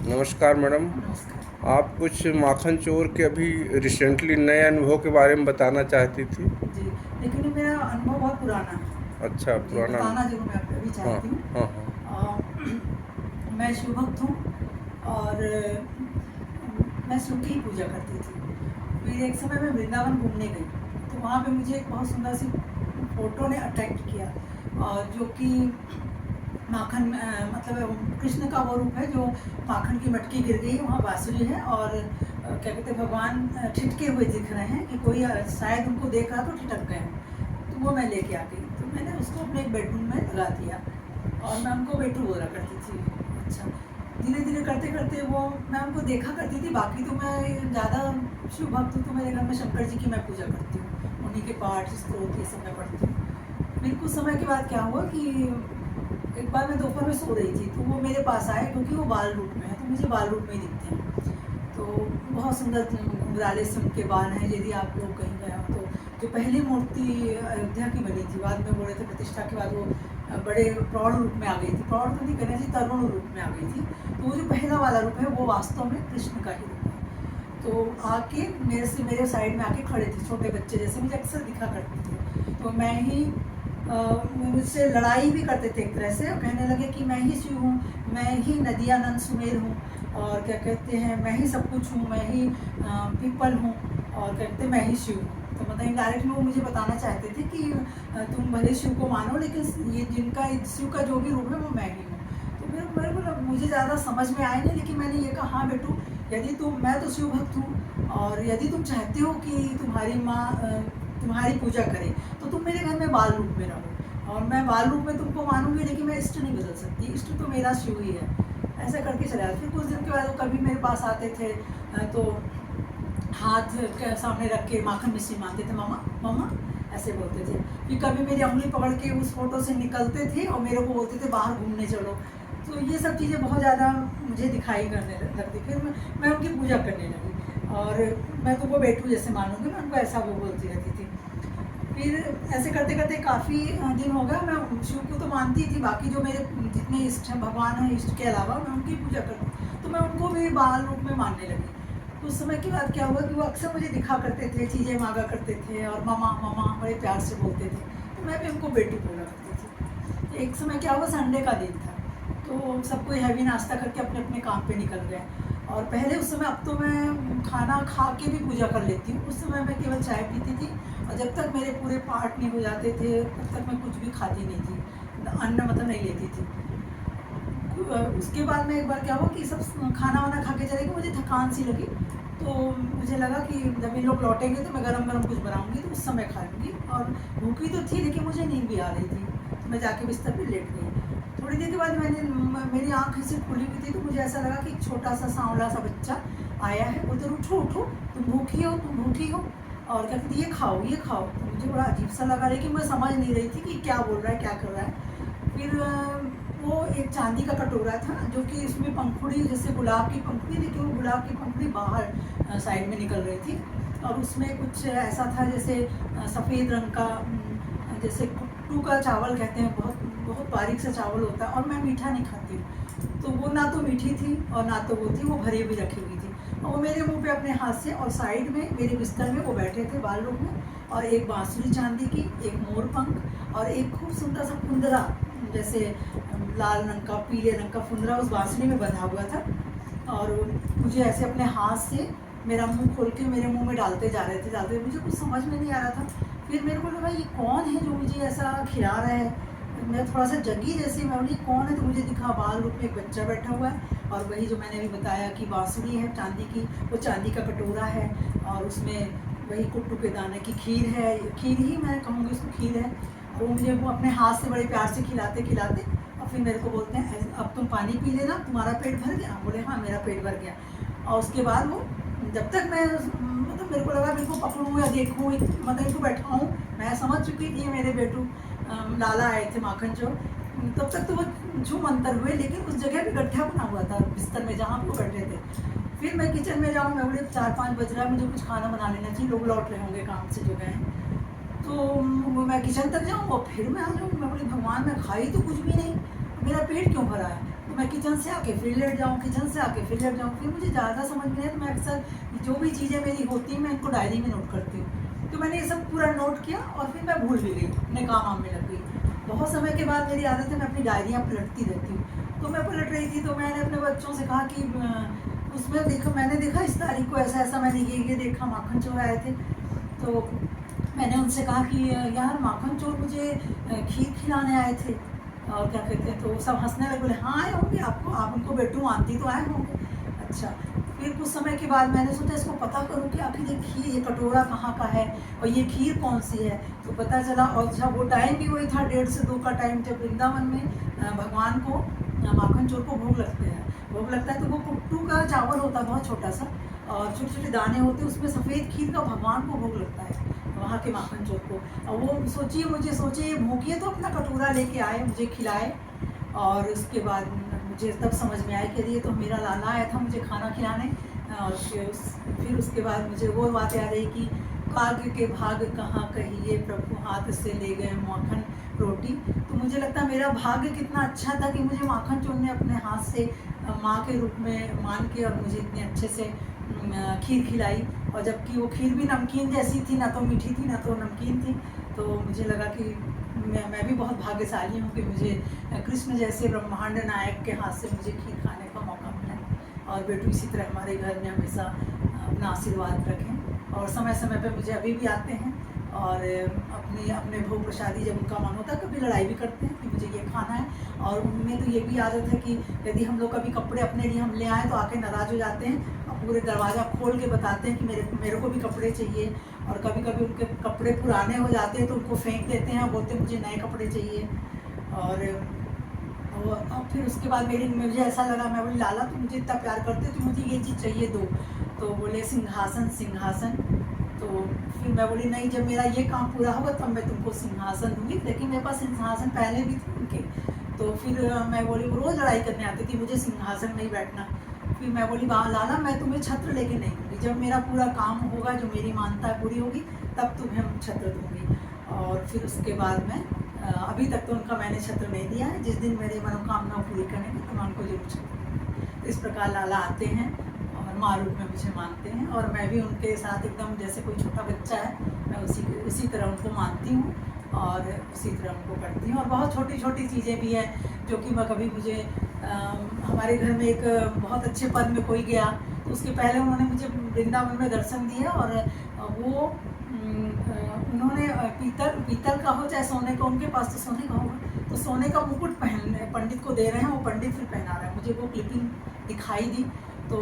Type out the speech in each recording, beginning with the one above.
नमस्कार मैडम। नमस्कार। आप कुछ माखन चोर के अभी रिसेंटली नए अनुभव के बारे में बताना चाहती थी। जी, लेकिन ये मेरा अनुभव बहुत पुराना है। अच्छा, जी, पुराना बताना अनुभव। ज़रूर मैं अभी हाँ, चाहती हूँ। हाँ, हाँ। मैं शिव भक्त हूँ और मैं शिव की ही पूजा करती थी। फिर एक समय मैं वृंदावन घूमने गई, तो वहाँ पे मुझे एक बहुत सुंदर सी फ़ोटो ने अट्रैक्ट किया, और जो कि माखन मतलब कृष्ण का वो रूप है जो माखन की मटकी गिर गई, वहाँ बांसुरी है और क्या कहते हैं, भगवान ठिठके हुए दिख रहे हैं कि कोई शायद उनको देख रहा तो ठिठक गए। तो वो मैं लेके आ गई, तो मैंने उसको अपने एक बेडरूम में लगा दिया और मैं उनको बेटू बोला करती थी। अच्छा, धीरे धीरे करते करते वो मैं उनको देखा करती थी। बाकी तो मैं ज़्यादा शिव भक्त हूँ, तो मेरे घर में शंकर जी की मैं पूजा करती हूँ, उन्हीं के पाठ स्त्रोत ये सब मैं पढ़ती हूँ। फिर कुछ समय के बाद क्या हुआ कि एक बार मैं दोपहर में सो रही थी, तो वो मेरे पास आए, क्योंकि वो बाल रूप में है, तो मुझे बाल रूप में ही दिखते हैं। तो बहुत सुंदर घुंघराले से उनके बाल हैं। यदि आप लोग कहीं गए हो तो जो पहली मूर्ति अयोध्या की बनी थी, बाद में बोले थे प्रतिष्ठा के बाद वो बड़े प्रौढ़ रूप में आ गई थी। प्रौढ़ तो नहीं कहना चाहिए, तरुण रूप में आ गई थी। तो वो जो पहला वाला रूप है वो वास्तव में कृष्ण का ही रूप है। तो आके मेरे साइड में आके खड़े थे, छोटे बच्चे जैसे मुझे अक्सर दिखा करते थे। तो मैं ही मुझसे लड़ाई भी करते थे एक तरह से, और कहने लगे कि मैं ही शिव हूँ, मैं ही नदियानंद सुमेर हूँ, और क्या कहते हैं, मैं ही सब कुछ हूँ, मैं ही पीपल हूँ, और कहते हैं मैं ही शिव हूँ। तो मतलब इनडायरेक्टली वो मुझे बताना चाहते थे कि तुम भले शिव को मानो, लेकिन ये जिनका शिव का जो भी रूप है वो मैं ही हूँ। तो मेरे को मुझे ज़्यादा समझ में आया नहीं, लेकिन मैंने ये कहा, हाँ बेटू, यदि तुम, मैं तो शिव भक्त हूँ, और यदि तुम चाहते हो कि तुम्हारी माँ तुम्हारी पूजा करे, तो तुम मेरे घर में बाल रूप में रहो, और मैं बाल रूप में तुमको मानूंगी, लेकिन मैं इष्ट नहीं बदल सकती, इष्ट तो मेरा शिव ही है। ऐसा करके चला। फिर कुछ दिन के बाद वो कभी मेरे पास आते थे, तो हाथ के सामने रख के माखन मिश्री मांगते थे, मामा मामा ऐसे बोलते थे। फिर कभी मेरी उंगली पकड़ के उस फोटो से निकलते थे और मेरे को बोलते थे बाहर घूमने चलो। तो ये सब चीज़ें बहुत ज़्यादा मुझे दिखाई करने लगती। फिर मैं उनकी पूजा करने लगी, और मैं तुमको बेटू जैसे मानूंगी, मैं उनको ऐसा वो बोलती रहती थी। फिर ऐसे करते करते काफ़ी दिन हो गया। मैं शिव को तो मानती थी, बाकी जो मेरे जितने इष्ट हैं, भगवान हैं, इष्ट के अलावा मैं उनकी पूजा करती, तो मैं उनको भी बाल रूप में मानने लगी। तो उस समय के बाद क्या हुआ कि वो अक्सर मुझे दिखा करते थे, चीज़ें मांगा करते थे, और मामा मामा बड़े प्यार से बोलते थे, तो मैं भी उनको बेटू बोला करती थी। एक समय क्या हुआ, संडे का दिन था, तो सब कोई हैवी नाश्ता करके अपने अपने काम पे निकल गए। और पहले उस समय, अब तो मैं खाना खा के भी पूजा कर लेती हूँ, उस समय मैं केवल चाय पीती थी, और जब तक मेरे पूरे पार्ट नहीं हो जाते थे तब तक मैं कुछ भी खाती नहीं थी, अन्न मतलब नहीं लेती थी। उसके बाद में एक बार क्या हुआ कि सब खाना वाना खा के चले गए, मुझे थकान सी लगी, तो मुझे लगा कि जब ये लोग लौटेंगे तो मैं गरम गरम कुछ बनाऊंगी, तो उस समय खा लूँगी। और भूखी तो थी, लेकिन मुझे नींद भी आ रही थी, तो मैं जाके बिस्तर पर लेट गई। थोड़ी देर के बाद मेरी आँख ऐसे खुली हुई थी, तो मुझे ऐसा लगा कि एक छोटा सा सांवला सा बच्चा आया है, बोलते उठो उठो, तुम भूखी हो, तुम भूखी हो, और क्या कहते ये खाओ ये खाओ। तो मुझे बड़ा अजीब सा लगा, लेकिन मैं समझ नहीं रही थी कि क्या बोल रहा है, क्या कर रहा है। फिर वो एक चांदी का कटोरा था, जो कि इसमें पंखुड़ी, जैसे गुलाब की पंखुड़ी, लेकिन वो गुलाब की पंखुड़ी बाहर साइड में निकल रही थी, और उसमें कुछ ऐसा था जैसे सफ़ेद रंग का, जैसे कुट्टू का चावल कहते हैं, बहुत बहुत बारीक सा चावल होता है, और मैं मीठा नहीं खाती, तो वो ना तो मीठी थी और ना तो वो थी, वो भरी हुई रखी हुई थी, और वो मेरे मुंह पे अपने हाथ से, और साइड में मेरे बिस्तर में वो बैठे थे बाल रूप में, और एक बांसुरी चांदी की, एक मोर पंख, और एक खूब सुंदर सा फुंदरा, जैसे लाल रंग का, पीले रंग का फुंदरा उस बांसुरी में बंधा हुआ था, और मुझे ऐसे अपने हाथ से मेरा मुंह खोल के मेरे मुंह में डालते जा रहे थे। मुझे कुछ समझ में नहीं आ रहा था। फिर मेरे को लगा ये कौन है जो मुझे ऐसा खिला रहा है। मैं थोड़ा सा जगी, जैसे मैं बोली कौन है, तो मुझे दिखा बाल रूप में एक बच्चा बैठा हुआ है, और वही जो मैंने अभी बताया कि बांसुरी है चांदी की, वो चांदी का कटोरा है, और उसमें वही कुट्टू के दाने की खीर है, खीर ही मैं कहूँगी उसको, खीर है। और वो मुझे वो अपने हाथ से बड़े प्यार से खिलाते खिलाते, और फिर मेरे को बोलते हैं अब तुम पानी पी लेना, तुम्हारा पेट भर गया। बोले हाँ मेरा पेट भर गया। और उसके बाद वो, जब तक मैं मतलब मेरे को लगा मैं इनको पकड़ूँ या देखूँ, मतलब इनको बैठाऊँ, मैं समझ चुकी थी मेरे बेटू लाला आए थे माखन चोर, तब तक तो वो झूम अंतर हुए, लेकिन उस जगह भी गड्ढा बना हुआ था बिस्तर में जहाँ वो बैठे थे। फिर मैं किचन में जाऊँ, मैं बोले 4-5 बज रहा है, मुझे कुछ खाना बना लेना चाहिए, लोग लौट रहे होंगे काम से जो गए हैं। तो मैं किचन तक जाऊँ और फिर मैं आ जाऊँ, मैं बोली भगवान मैं खाई तो कुछ भी नहीं, मेरा पेट क्यों भरा है। तो मैं किचन से आके फिर लेट जाऊँ, किचन से आके फिर लेट जाऊँ, फिर मुझे ज़्यादा समझ में नहीं आया। तो मैं अक्सर जो भी चीज़ें मेरी होती हैं मैं इनको डायरी में नोट करती हूँ। तो मैंने ये सब पूरा नोट किया और फिर मैं भूल भी गई, अपने काम में लग गई। बहुत समय के बाद मेरी आदत है मैं अपनी डायरियाँ पलटती रहती हूँ। तो मैं पलट रही थी तो मैंने अपने बच्चों से कहा कि उसमें देखो, मैंने देखा इस तारीख को ऐसा ऐसा मैंने ये देखा, माखन चोर आए थे। तो मैंने उनसे कहा कि यार माखन चोर मुझे खीर खिलाने आए थे और क्या कहते हैं। तो सब हंसने लगे, बोले हाँ आए होंगे, आपको आप उनको बेडरूम आती तो आए होंगे। अच्छा, फिर कुछ समय के बाद मैंने सोचा इसको पता करूँ कि आखिर ये खीर, ये कटोरा कहाँ का है और ये खीर कौन सी है। तो पता चला, और जब वो टाइम भी वही था 1:30 से 2 का टाइम, जब वृंदावन में भगवान को माखन चोर को भोग लगता है। तो वो कुट्टू का चावल होता है बहुत छोटा सा और छोटे छोटे दाने होते हैं, उसमें सफ़ेद खीर का भगवान को भोग लगता है वहाँ के माखन चोर को। और वो सोचिए ये भूखिए तो अपना कटोरा लेके आए, मुझे खिलाए। और उसके बाद मुझे तब समझ में आया कि ये तो मेरा लाला आया था मुझे खाना खिलाने। और फिर उसके बाद मुझे वो बात याद आई कि काग के भाग कहाँ कहिए, प्रभु हाथ से ले गए माखन रोटी। तो मुझे लगता है मेरा भाग्य कितना अच्छा था कि मुझे माखन चोर ने अपने हाथ से माँ के रूप में मान के और मुझे इतने अच्छे से खीर खिलाई। और जबकि वो खीर भी नमकीन जैसी थी, ना तो मीठी थी ना तो नमकीन थी। तो मुझे लगा कि मैं भी बहुत भाग्यशाली हूँ कि मुझे कृष्ण जैसे ब्रह्मांड नायक के हाथ से मुझे खीर खाने का मौका मिला। और बेटू इसी तरह हमारे घर में हमेशा अपना आशीर्वाद रखें। और समय समय पे मुझे अभी भी आते हैं और अपने भोग प्रसादी जब उनका मन होता है, कभी लड़ाई भी करते हैं कि मुझे ये खाना है। और उनमें तो ये भी आदत है कि यदि हम लोग कभी कपड़े अपने लिए हम ले आए तो आके नाराज़ हो जाते हैं और पूरे दरवाज़ा खोल के बताते हैं कि मेरे को भी कपड़े चाहिए। और कभी कभी उनके कपड़े पुराने हो जाते हैं तो उनको फेंक देते हैं, बोलते हैं मुझे नए कपड़े चाहिए। और फिर उसके बाद मुझे ऐसा लगा, मैं बोली लाला तुम मुझे इतना प्यार करते हो तो मुझे ये चीज़ चाहिए दो। तो बोले सिंहासन। तो फिर मैं बोली नहीं, जब मेरा ये काम पूरा होगा तब मैं तुमको सिंहासन दूंगी। लेकिन मेरे पास सिंहासन पहले भी थे उनके। तो फिर मैं बोली, वो रोज़ लड़ाई करने आती थी मुझे सिंहासन में ही बैठना। फिर मैं बोली लाला मैं तुम्हें छत्र लेके नहीं दूँगी, जब मेरा पूरा काम होगा, जो मेरी मानता पूरी होगी तब तुम्हें हम छत्र दूँगी। और फिर उसके बाद मैं अभी तक तो उनका मैंने छत्र नहीं दिया है। जिस दिन मेरी मनोकामना पूरी करेंगे तो मैं उनको जरूर छत्र दूँगी। इस प्रकार लाला आते हैं और माँ रूप में मुझे मानते हैं और मैं भी उनके साथ एकदम जैसे कोई छोटा बच्चा है, मैं उसी तरह उनको मानती हूँ और उसी तरह उनको करती हूँ। और बहुत छोटी छोटी चीज़ें भी हैं जो कि मैं कभी मुझे हमारे घर में एक बहुत अच्छे पद में कोई गया तो उसके पहले उन्होंने मुझे वृंदावन में दर्शन दिया। और वो उन्होंने पीतल का हो चाहे सोने का, उनके पास तो सोने का होगा, तो सोने का मुकुट पंडित को दे रहे हैं, वो पंडित फिर पहना रहा है। मुझे वो क्लिपिंग दिखाई दी तो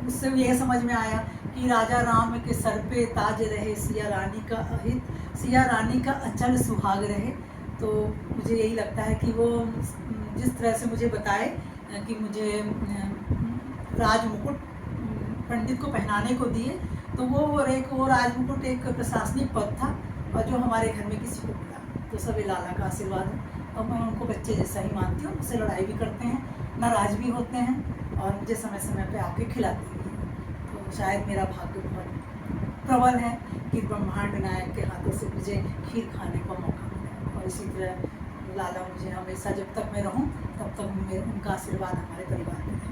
उससे भी यह समझ में आया कि राजा राम के सर पे ताज रहे, सिया रानी का अहित, सिया रानी का अचल सुहाग रहे। तो मुझे यही लगता है कि वो जिस तरह से मुझे बताए कि मुझे राज मुकुट पंडित को पहनाने को दिए, तो वो राज मुकुट एक प्रशासनिक पद था और जो हमारे घर में किसी को मिला। तो सभी लाला का आशीर्वाद है और मैं उनको बच्चे जैसा ही मानती हूँ। मुझसे लड़ाई भी करते हैं, नाराज भी होते हैं और मुझे समय समय पे आके खिलाते भी हैं। तो शायद मेरा भाग्य बहुत प्रबल है कि ब्रह्मांड नायक के हाथों से मुझे खीर खाने का मौका मिला। और इसी तरह लाला मुझे हमेशा, जब तक मैं रहूं तब तक उनका आशीर्वाद हमारे परिवार में है।